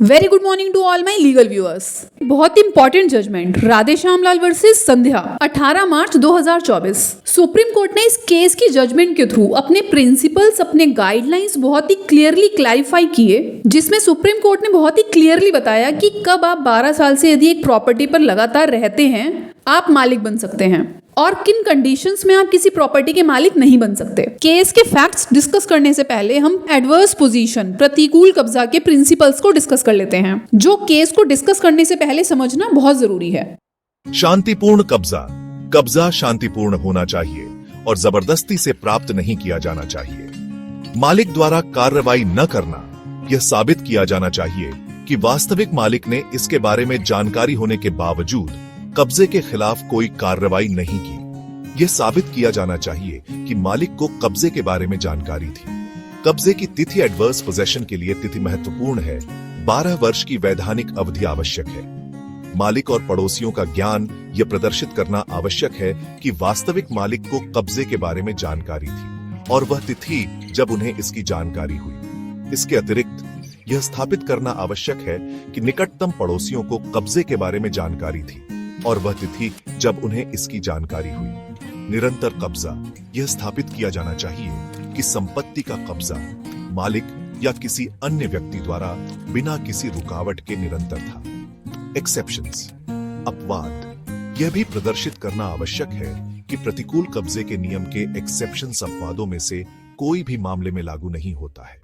Very good morning to all my legal viewers. बहुत important judgment, Radhe Shyamlal versus Sandhya, 18 March 2024। Supreme court ने इस case की judgement के through अपने प्रिंसिपल्स, अपने गाइडलाइंस बहुत ही क्लियरली क्लैरिफाई किए, जिसमें सुप्रीम कोर्ट ने बहुत ही क्लियरली बताया कि कब आप 12 साल से यदि एक प्रॉपर्टी पर लगातार रहते हैं आप मालिक बन सकते हैं और किन कंडीशंस में आप किसी प्रॉपर्टी के मालिक नहीं बन सकते। केस के फैक्ट्स डिस्कस करने से पहले हम एडवर्स पोजीशन, प्रतिकूल कब्जा के प्रिंसिपल्स को डिस्कस कर लेते हैं, जो केस को डिस्कस करने से पहले समझना बहुत जरूरी है। शांतिपूर्ण कब्जा। कब्जा शांतिपूर्ण होना चाहिए और जबरदस्ती से प्राप्त नहीं किया जाना चाहिए। मालिक द्वारा कार्रवाई न करना, यह साबित किया जाना चाहिए कि वास्तविक मालिक ने इसके बारे में जानकारी होने के बावजूद कब्जे के खिलाफ कोई कार्रवाई नहीं की। यह साबित किया जाना चाहिए कि मालिक को कब्जे के बारे में जानकारी थी। कब्जे की तिथि एडवर्स पोजेशन के लिए तिथि महत्वपूर्ण है। 12 वर्ष की वैधानिक अवधि आवश्यक है। मालिक और पड़ोसियों का ज्ञान यह प्रदर्शित करना आवश्यक है कि वास्तविक मालिक को कब्जे के बारे में जानकारी थी और वह तिथि जब उन्हें इसकी जानकारी हुई। इसके अतिरिक्त यह स्थापित करना आवश्यक है कि निकटतम पड़ोसियों को कब्जे के बारे में जानकारी थी और वह तिथि जब उन्हें इसकी जानकारी हुई। निरंतर कब्जा, यह स्थापित किया जाना चाहिए कि संपत्ति का कब्जा मालिक या किसी अन्य व्यक्ति द्वारा बिना किसी रुकावट के निरंतर था। एक्सेप्शंस, अपवाद, यह भी प्रदर्शित करना आवश्यक है कि प्रतिकूल कब्जे के नियम के एक्सेप्शंस अपवादों में से कोई भी मामले में लागू नहीं होता है।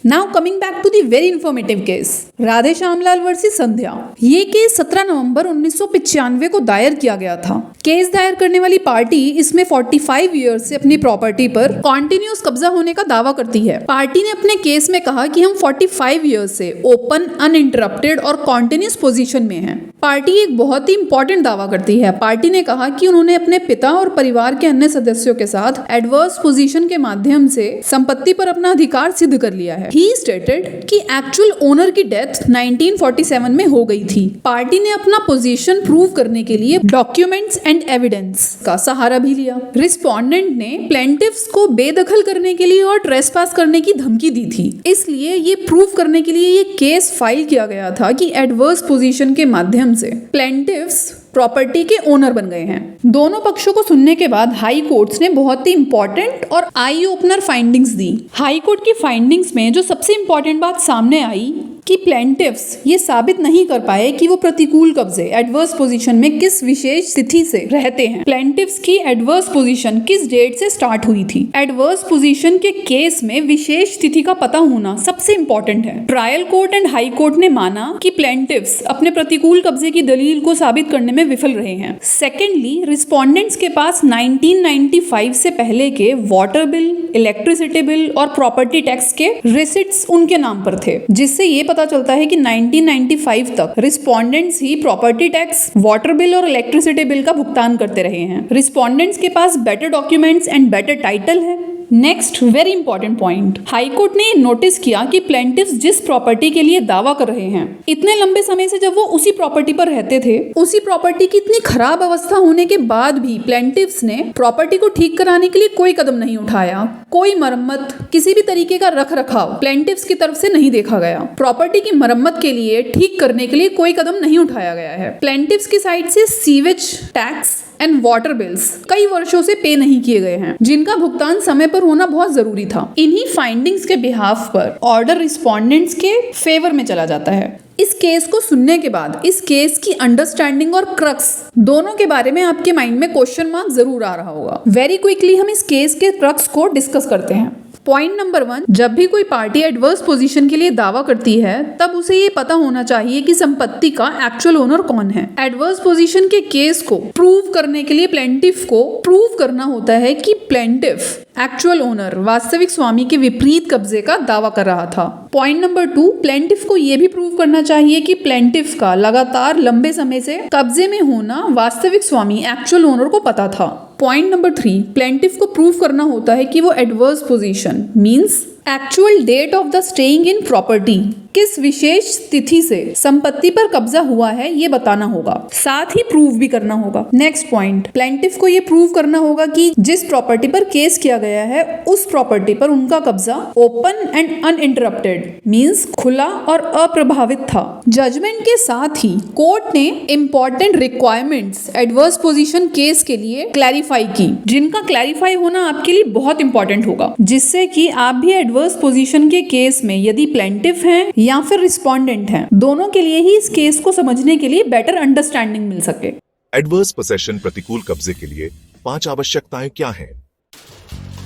Now coming back to the very informative case, Radhe Shyamlal versus Sandhya. ये केस 17 नवंबर 1995 को दायर किया गया था। केस दायर करने वाली पार्टी इसमें 45 ईयर्स से अपनी प्रॉपर्टी पर कॉन्टिन्यूस कब्जा होने का दावा करती है। पार्टी ने अपने केस में कहा कि हम 45 ईयर्स से ओपन, अनइंटरप्टेड और कॉन्टिन्यूस पोजीशन में हैं। पार्टी एक बहुत ही इंपॉर्टेंट दावा करती है। पार्टी ने कहा कि उन्होंने अपने पिता और परिवार के अन्य सदस्यों के साथ एडवर्स पोजीशन के माध्यम से संपत्ति पर अपना अधिकार सिद्ध कर लिया है। He stated कि एक्चुअल ओनर की डेथ 1947 में हो गई थी। पार्टी ने अपना पोजीशन प्रूव करने के लिए डॉक्यूमेंट्स एंड एविडेंस का सहारा भी लिया। रिस्पोंडेंट ने प्लेंटिफ्स को बेदखल करने के लिए और ट्रेसपास करने की धमकी दी थी, इसलिए ये प्रूव करने के लिए ये केस फाइल किया गया था कि एडवर्स पोजीशन के माध्यम से प्लेंटिफ्स प्रॉपर्टी के ओनर बन गए हैं। दोनों पक्षों को सुनने के बाद हाई कोर्ट्स ने बहुत ही इंपॉर्टेंट और आई ओपनर फाइंडिंग्स दी। हाई कोर्ट की फाइंडिंग्स में जो सबसे इंपॉर्टेंट बात सामने आई कि प्लेंटिफ्स ये साबित नहीं कर पाए कि वो प्रतिकूल कब्जे, एडवर्स पोजीशन में किस विशेष तिथि से रहते हैं। प्लेंटिफ्स की एडवर्स पोजीशन किस डेट से स्टार्ट हुई थी। एडवर्स पोजीशन के केस में विशेष तिथि का पता होना सबसे इंपॉर्टेंट है। Trial court and high court ने माना कि प्लेंटिफ्स अपने प्रतिकूल कब्जे की दलील को साबित करने में विफल रहे हैं। सेकेंडली, रिस्पोंडेंट्स के पास 1995 से पहले के वाटर बिल, इलेक्ट्रिसिटी बिल और प्रॉपर्टी टैक्स के रिसिट्स उनके नाम पर थे, जिससे ये पता चलता है कि 1995 तक रिस्पोंडेंट्स ही प्रॉपर्टी टैक्स, वाटर बिल और इलेक्ट्रिसिटी बिल का भुगतान करते रहे हैं। रिस्पोंडेंट्स के पास better documents and better title है। Next very important point, high court ने नोटिस किया कि प्लेंटिफ्स जिस प्रॉपर्टी के लिए दावा कर रहे हैं, इतने लंबे समय से जब वो उसी प्रॉपर्टी पर रहते थे, उसी प्रॉपर्टी की इतनी खराब अवस्था होने के बाद भी प्लेंटिफ्स ने प्रॉपर्टी को ठीक कराने के लिए कोई कदम नहीं उठाया। कोई मरम्मत, किसी भी तरीके का रख रखाव प्लेंटिफ्स की तरफ से नहीं देखा गया। प्रॉपर्टी की मरम्मत के लिए, ठीक करने के लिए कोई कदम नहीं उठाया गया है। प्लेंटिफ्स की साइड से sewage tax and water bills कई वर्षों से पे नहीं किए गए हैं, जिनका भुगतान समय पर होना बहुत जरूरी था। इन्हीं फाइंडिंग्स के बिहाफ पर ऑर्डर रिस्पोंडेंट्स के फेवर में चला जाता है। इस केस को सुनने के बाद इस केस की अंडरस्टैंडिंग और क्रक्स दोनों के बारे में आपके माइंड में क्वेश्चन मार्क जरूर आ रहा होगा। वेरी क्विकली हम इस केस के क्रक्स को डिस्कस करते हैं। पॉइंट नंबर 1, जब भी कोई पार्टी एडवर्स पोजीशन के लिए दावा करती है तब उसे ये पता होना चाहिए कि संपत्ति का एक्चुअल ओनर कौन है। एडवर्स पोजीशन के केस को प्रूव करने के लिए प्लेंटिफ को प्रूव करना होता है कि प्लेंटिफ एक्चुअल ओनर, वास्तविक स्वामी के विपरीत कब्जे का दावा कर रहा था। पॉइंट नंबर 2, प्लेंटिफ को यह भी प्रूव करना चाहिए कि प्लेंटिफ का लगातार लंबे समय से कब्जे में होना वास्तविक स्वामी एक्चुअल ओनर को पता था। पॉइंट नंबर 3, प्लेंटिफ को प्रूव करना होता है कि वो adverse position means actual date of the staying in property, किस विशेष तिथि से संपत्ति पर कब्जा हुआ है ये बताना होगा, साथ ही प्रूव भी करना होगा। नेक्स्ट पॉइंट, प्लेंटिफ को ये प्रूव करना होगा कि जिस प्रॉपर्टी पर केस किया गया है उस प्रॉपर्टी पर उनका कब्जा ओपन एंड अनइंटरप्टेड मींस खुला और अप्रभावित था। जजमेंट के साथ ही कोर्ट ने important requirements adverse position case के लिए क्लैरिफाई की, जिनका क्लैरिफाई होना आपके लिए बहुत इंपॉर्टेंट होगा, जिससे कि आप भी एडवर्स पोजीशन के केस में यदि प्लेंटिफ हैं या फिर रिस्पोंडेंट हैं, दोनों के लिए ही इस केस को समझने के लिए बेटर अंडरस्टैंडिंग मिल सके। एडवर्स पोसेशन प्रतिकूल कब्जे के लिए 5 आवश्यकताएं क्या हैं?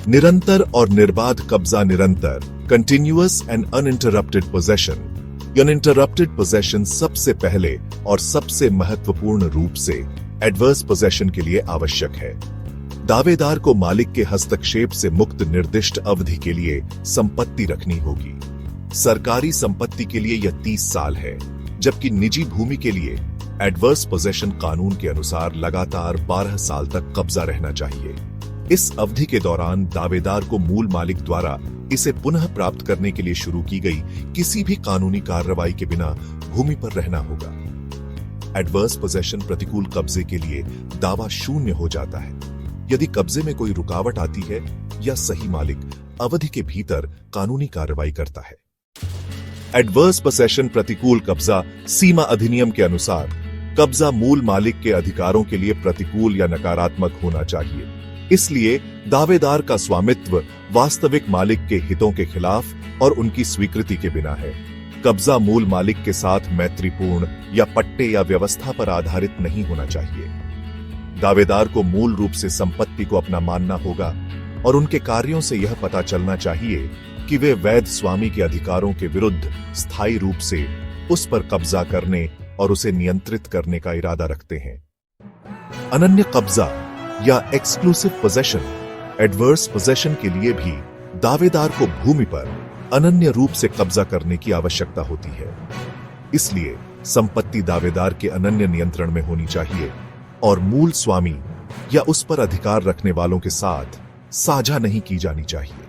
निरंतर और निर्बाध कब्जा। निरंतर continuous and uninterrupted possession. Uninterrupted possession सबसे पहले और सबसे महत्वपूर्ण रूप से एडवर्स पोजेशन के लिए आवश्यक है। दावेदार को मालिक के हस्तक्षेप से मुक्त निर्दिष्ट अवधि के लिए संपत्ति रखनी होगी। सरकारी संपत्ति के लिए यह 30 साल है, जबकि निजी भूमि के लिए एडवर्स पोजेशन कानून के अनुसार लगातार 12 साल तक कब्जा रहना चाहिए। इस अवधि के दौरान दावेदार को मूल मालिक द्वारा इसे पुनः प्राप्त करने के लिए शुरू की गई किसी भी कानूनी कार्रवाई के बिना भूमि पर रहना होगा। एडवर्स पोजेशन प्रतिकूल कब्जे के लिए दावा शून्य हो जाता है यदि कब्जे में कोई रुकावट आती है या सही मालिक अवधि के भीतर कानूनी कार्रवाई करता है। एडवर्स पोसेशन प्रतिकूल कब्जा सीमा अधिनियम के अनुसार कब्जा मूल मालिक के अधिकारों के लिए प्रतिकूल या नकारात्मक होना चाहिए। इसलिए दावेदार का स्वामित्व वास्तविक मालिक के हितों के खिलाफ और उनकी स्वीकृति के बिना है। कब्जा मूल मालिक के साथ मैत्रीपूर्ण या पट्टे या व्यवस्था पर आधारित नहीं होना चाहिए। दावेदार को मूल रूप से संपत्ति को अपना मानना होगा और उनके कार्यों से यह पता चलना चाहिए कि वे वैध स्वामी के अधिकारों के विरुद्ध स्थायी रूप से उस पर कब्जा करने और उसे नियंत्रित करने का इरादा रखते हैं। अनन्य कब्जा या एक्सक्लूसिव पोजेशन। एडवर्स पोजेशन के लिए भी दावेदार को भूमि पर अनन्य रूप से कब्जा करने की आवश्यकता होती है। इसलिए संपत्ति दावेदार के अनन्य नियंत्रण में होनी चाहिए और मूल स्वामी या उस पर अधिकार रखने वालों के साथ साझा नहीं की जानी चाहिए।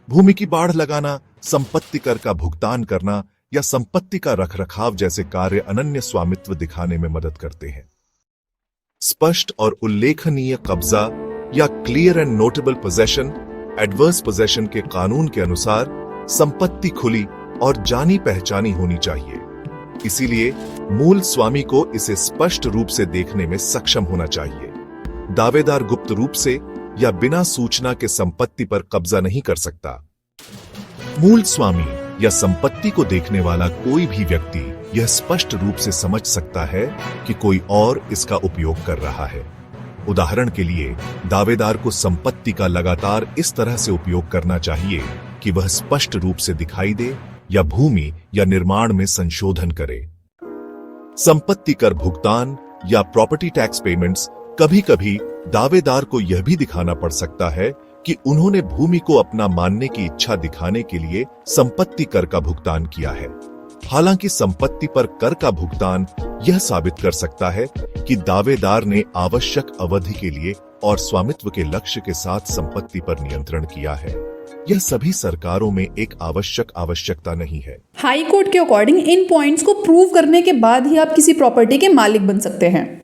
भूमि की बाढ़ लगाना, संपत्ति कर का भुगतान करना या संपत्ति का रखरखाव जैसे कार्य अनन्य स्वामित्व दिखाने में मदद करते हैं। स्पष्ट और उल्लेखनीय कब्जा या clear and notable possession. Adverse possession के कानून के अनुसार संपत्ति खुली और जानी पहचानी होनी चाहिए। इसीलिए मूल स्वामी को इसे स्पष्ट रूप से देखने में सक्षम होना चाहिए। दावेदार गुप्त रूप से या बिना सूचना के संपत्ति पर कब्जा नहीं कर सकता। मूल स्वामी या संपत्ति को देखने वाला कोई भी व्यक्ति यह स्पष्ट रूप से समझ सकता है कि कोई और इसका उपयोग कर रहा है। उदाहरण के लिए, दावेदार को संपत्ति का लगातार इस तरह से उपयोग करना चाहिए कि वह स्पष्ट रूप से दिखाई दे या भूमि या निर्माण में संशोधन करे। संपत्ति कर भुगतान या प्रॉपर्टी टैक्स पेमेंट्स। कभी कभी दावेदार को यह भी दिखाना पड़ सकता है कि उन्होंने भूमि को अपना मानने की इच्छा दिखाने के लिए संपत्ति कर का भुगतान किया है। हालांकि संपत्ति पर कर का भुगतान यह साबित कर सकता है कि दावेदार ने आवश्यक अवधि के लिए और स्वामित्व के लक्ष्य के साथ संपत्ति पर नियंत्रण किया है। यह सभी सरकारों में एक आवश्यकता नहीं है। हाई कोर्ट के अकॉर्डिंग इन पॉइंट्स को प्रूव करने के बाद ही आप किसी प्रॉपर्टी के मालिक बन सकते हैं।